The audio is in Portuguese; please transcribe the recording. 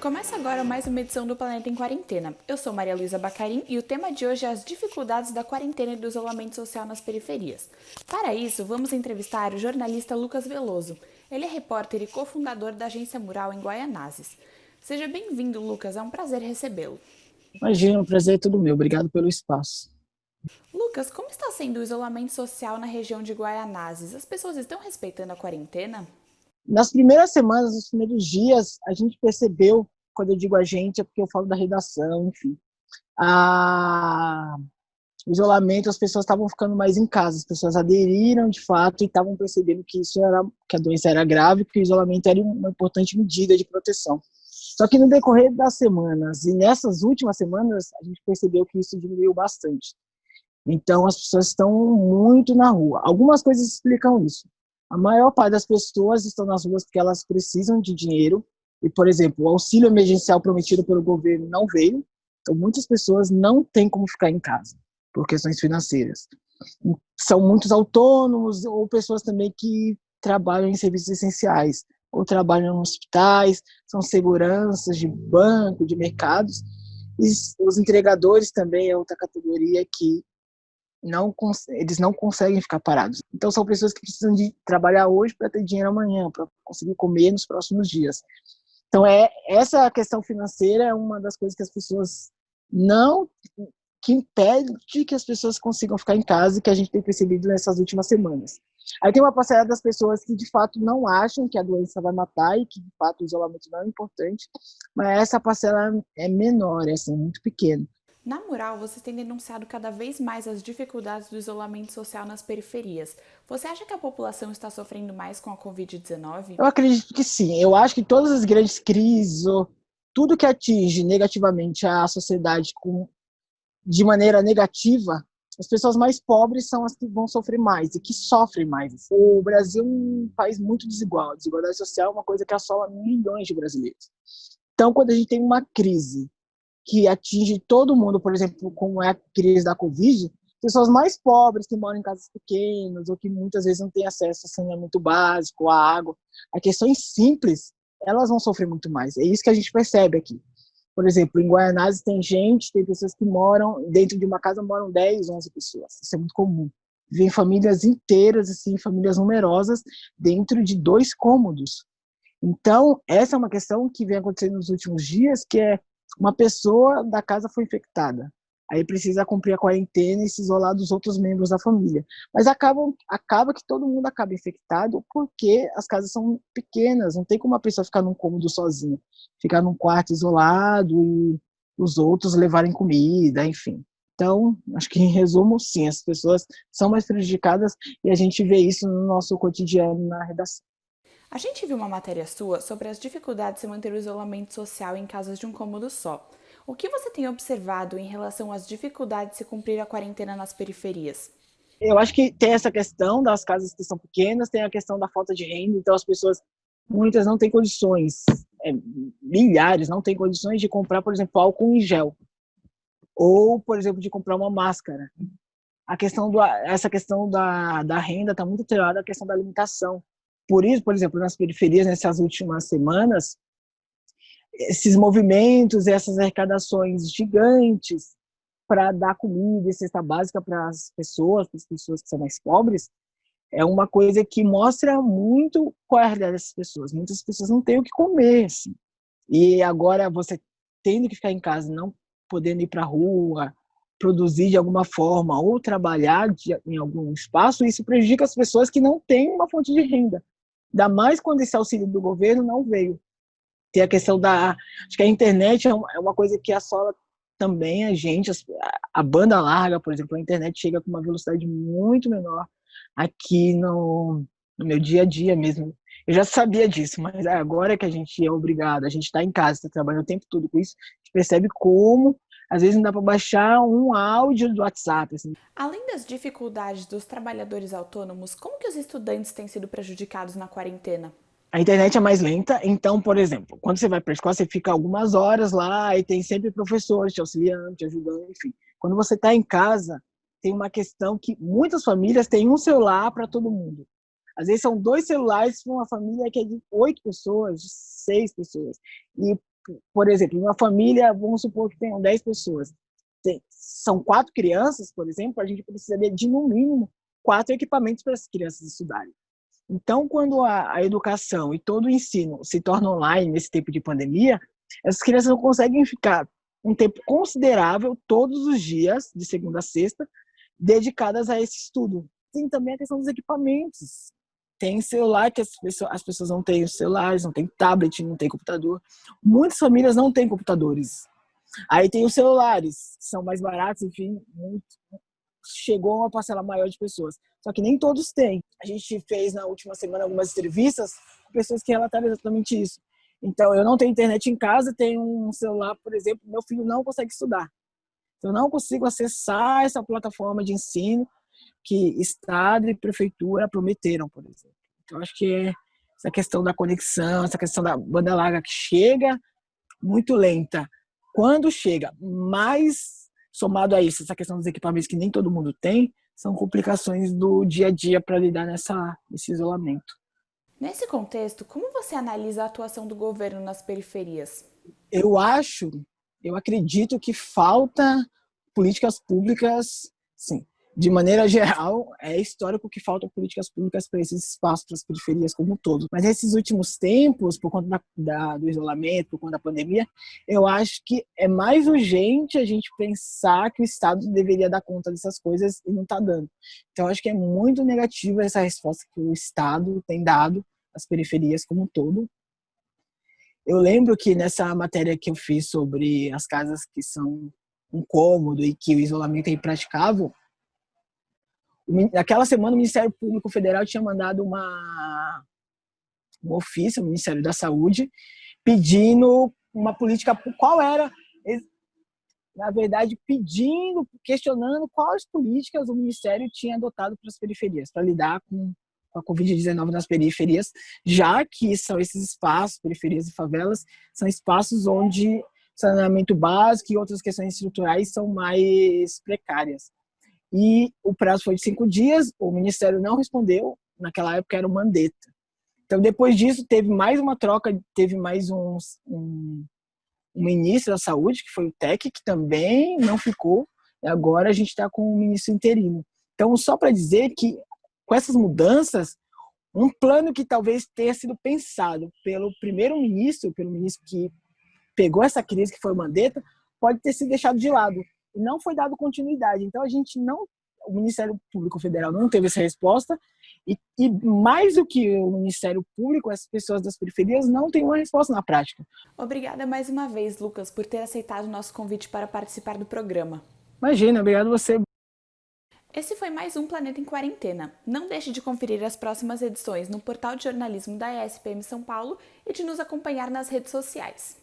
Começa agora mais uma edição do Planeta em Quarentena. Eu sou Maria Luísa Bacarin e o tema de hoje é as dificuldades da quarentena e do isolamento social nas periferias. Para isso, vamos entrevistar o jornalista Lucas Veloso. Ele é repórter e cofundador da Agência Mural em Guaianazes. Seja bem-vindo, Lucas. É um prazer recebê-lo. Imagina, o prazer é todo meu. Obrigado pelo espaço. Lucas, como está sendo o isolamento social na região de Guaianazes? As pessoas estão respeitando a quarentena? Nas primeiras semanas, nos primeiros dias, a gente percebeu, quando eu digo a gente, é porque eu falo da redação, enfim, o isolamento, as pessoas estavam ficando mais em casa, as pessoas aderiram de fato e estavam percebendo que a doença era grave, que o isolamento era uma importante medida de proteção. Só que no decorrer das semanas, e nessas últimas semanas, a gente percebeu que isso diminuiu bastante. Então, as pessoas estão muito na rua. Algumas coisas explicam isso. A maior parte das pessoas estão nas ruas porque elas precisam de dinheiro. E, por exemplo, o auxílio emergencial prometido pelo governo não veio. Então, muitas pessoas não têm como ficar em casa por questões financeiras. São muitos autônomos ou pessoas também que trabalham em serviços essenciais, ou trabalham em hospitais, são seguranças de banco, de mercados. E os entregadores também é outra categoria que eles não conseguem ficar parados. Então, são pessoas que precisam de trabalhar hoje para ter dinheiro amanhã, para conseguir comer nos próximos dias. Então, essa questão financeira é uma das coisas que as pessoas não... que impede que as pessoas consigam ficar em casa e que a gente tem percebido nessas últimas semanas. Aí tem uma parcela das pessoas que, de fato, não acham que a doença vai matar e que, de fato, o isolamento não é importante, mas essa parcela é menor, é assim, muito pequena. Na Mural, vocês têm denunciado cada vez mais as dificuldades do isolamento social nas periferias. Você acha que a população está sofrendo mais com a Covid-19? Eu acredito que sim. Eu acho que todas as grandes crises, ou tudo que atinge negativamente a sociedade de maneira negativa, as pessoas mais pobres são as que vão sofrer mais e que sofrem mais. O Brasil é um país muito desigual. A desigualdade social é uma coisa que assola milhões de brasileiros. Então, quando a gente tem uma crise que atinge todo mundo, por exemplo, como é a crise da Covid, pessoas mais pobres que moram em casas pequenas ou que muitas vezes não têm acesso a saneamento básico, a água, a questões simples, elas vão sofrer muito mais. É isso que a gente percebe aqui. Por exemplo, em Guaianazes tem pessoas que moram, dentro de uma casa moram 10, 11 pessoas. Isso é muito comum. Vêm famílias inteiras, assim, famílias numerosas, dentro de 2 cômodos. Então, essa é uma questão que vem acontecendo nos últimos dias, que é uma pessoa da casa foi infectada. Aí precisa cumprir a quarentena e se isolar dos outros membros da família. Mas acaba que todo mundo acaba infectado porque as casas são pequenas, não tem como uma pessoa ficar num cômodo sozinha, ficar num quarto isolado e os outros levarem comida, enfim. Então, acho que em resumo, sim, as pessoas são mais prejudicadas e a gente vê isso no nosso cotidiano na redação. A gente viu uma matéria sua sobre as dificuldades de se manter o isolamento social em casas de um cômodo só. O que você tem observado em relação às dificuldades de se cumprir a quarentena nas periferias? Eu acho que tem essa questão das casas que são pequenas, tem a questão da falta de renda, então as pessoas, muitas não têm condições, milhares não têm condições de comprar, por exemplo, álcool em gel, ou, por exemplo, de comprar uma máscara. Essa questão da renda está muito atrelada à questão da alimentação. Por isso, por exemplo, nas periferias, nessas últimas semanas, esses movimentos, essas arrecadações gigantes para dar comida e cesta básica para as pessoas que são mais pobres, é uma coisa que mostra muito qual é a realidade dessas pessoas. Muitas pessoas não têm o que comer, assim. E agora você tendo que ficar em casa, não podendo ir para a rua, produzir de alguma forma ou trabalhar em algum espaço, isso prejudica as pessoas que não têm uma fonte de renda. Ainda mais quando esse auxílio do governo não veio. Tem a questão acho que a internet é uma coisa que assola também a gente, a banda larga, por exemplo, a internet chega com uma velocidade muito menor aqui no meu dia a dia mesmo. Eu já sabia disso, mas agora que a gente é obrigado, a gente está em casa, está trabalhando o tempo todo com isso, a gente percebe como, às vezes, não dá para baixar um áudio do WhatsApp. Assim. Além das dificuldades dos trabalhadores autônomos, como que os estudantes têm sido prejudicados na quarentena? A internet é mais lenta, então, por exemplo, quando você vai para a escola, você fica algumas horas lá e tem sempre professores te auxiliando, te ajudando, enfim. Quando você está em casa, tem uma questão que muitas famílias têm um celular para todo mundo. Às vezes são 2 celulares para uma família que é de 8 pessoas, de 6 pessoas. E Por exemplo, uma família, vamos supor que tenham 10 pessoas. São 4 crianças, por exemplo, a gente precisaria de, no mínimo, 4 equipamentos para as crianças estudarem. Então, quando a educação e todo o ensino se torna online nesse tempo de pandemia, essas crianças não conseguem ficar um tempo considerável, todos os dias, de segunda a sexta, dedicadas a esse estudo. Tem também a questão dos equipamentos. Tem celular que as pessoas não têm os celulares, não tem tablet, não tem computador. Muitas famílias não têm computadores. Aí tem os celulares, que são mais baratos, enfim, chegou a uma parcela maior de pessoas. Só que nem todos têm. A gente fez na última semana algumas entrevistas com pessoas que relataram exatamente isso. Então, eu não tenho internet em casa, tenho um celular, por exemplo, meu filho não consegue estudar. Eu não consigo acessar essa plataforma de ensino que Estado e Prefeitura prometeram, por exemplo. Então, acho que é essa questão da conexão, essa questão da banda larga que chega muito lenta. Quando chega, mais somado a isso, essa questão dos equipamentos que nem todo mundo tem, são complicações do dia a dia para lidar nesse isolamento. Nesse contexto, como você analisa a atuação do governo nas periferias? Eu acredito que falta políticas públicas, sim. De maneira geral, é histórico que faltam políticas públicas para esses espaços, para as periferias como um todo. Mas nesses últimos tempos, por conta do isolamento, por conta da pandemia, eu acho que é mais urgente a gente pensar que o Estado deveria dar conta dessas coisas e não está dando. Então, eu acho que é muito negativa essa resposta que o Estado tem dado às periferias como um todo. Eu lembro que nessa matéria que eu fiz sobre as casas que são um cômodo e que o isolamento é impraticável, naquela semana o Ministério Público Federal tinha mandado um ofício ao Ministério da Saúde pedindo uma política, qual era, na verdade, questionando quais políticas o Ministério tinha adotado para as periferias, para lidar com a Covid-19 nas periferias, já que são esses espaços, periferias e favelas, são espaços onde saneamento básico e outras questões estruturais são mais precárias. E o prazo foi de 5 dias, o Ministério não respondeu, naquela época era o Mandetta. Então, depois disso, teve mais uma troca, teve mais um ministro da Saúde, que foi o TEC, que também não ficou, e agora a gente está com o ministro interino. Então, só para dizer que, com essas mudanças, um plano que talvez tenha sido pensado pelo primeiro-ministro, pelo ministro que pegou essa crise, que foi o Mandetta, pode ter sido deixado de lado. E não foi dado continuidade. Então, o Ministério Público Federal não teve essa resposta e mais do que o Ministério Público, as pessoas das periferias não têm uma resposta na prática. Obrigada mais uma vez, Lucas, por ter aceitado o nosso convite para participar do programa. Imagina, obrigado a você. Esse foi mais um Planeta em Quarentena. Não deixe de conferir as próximas edições no portal de jornalismo da ESPM São Paulo e de nos acompanhar nas redes sociais.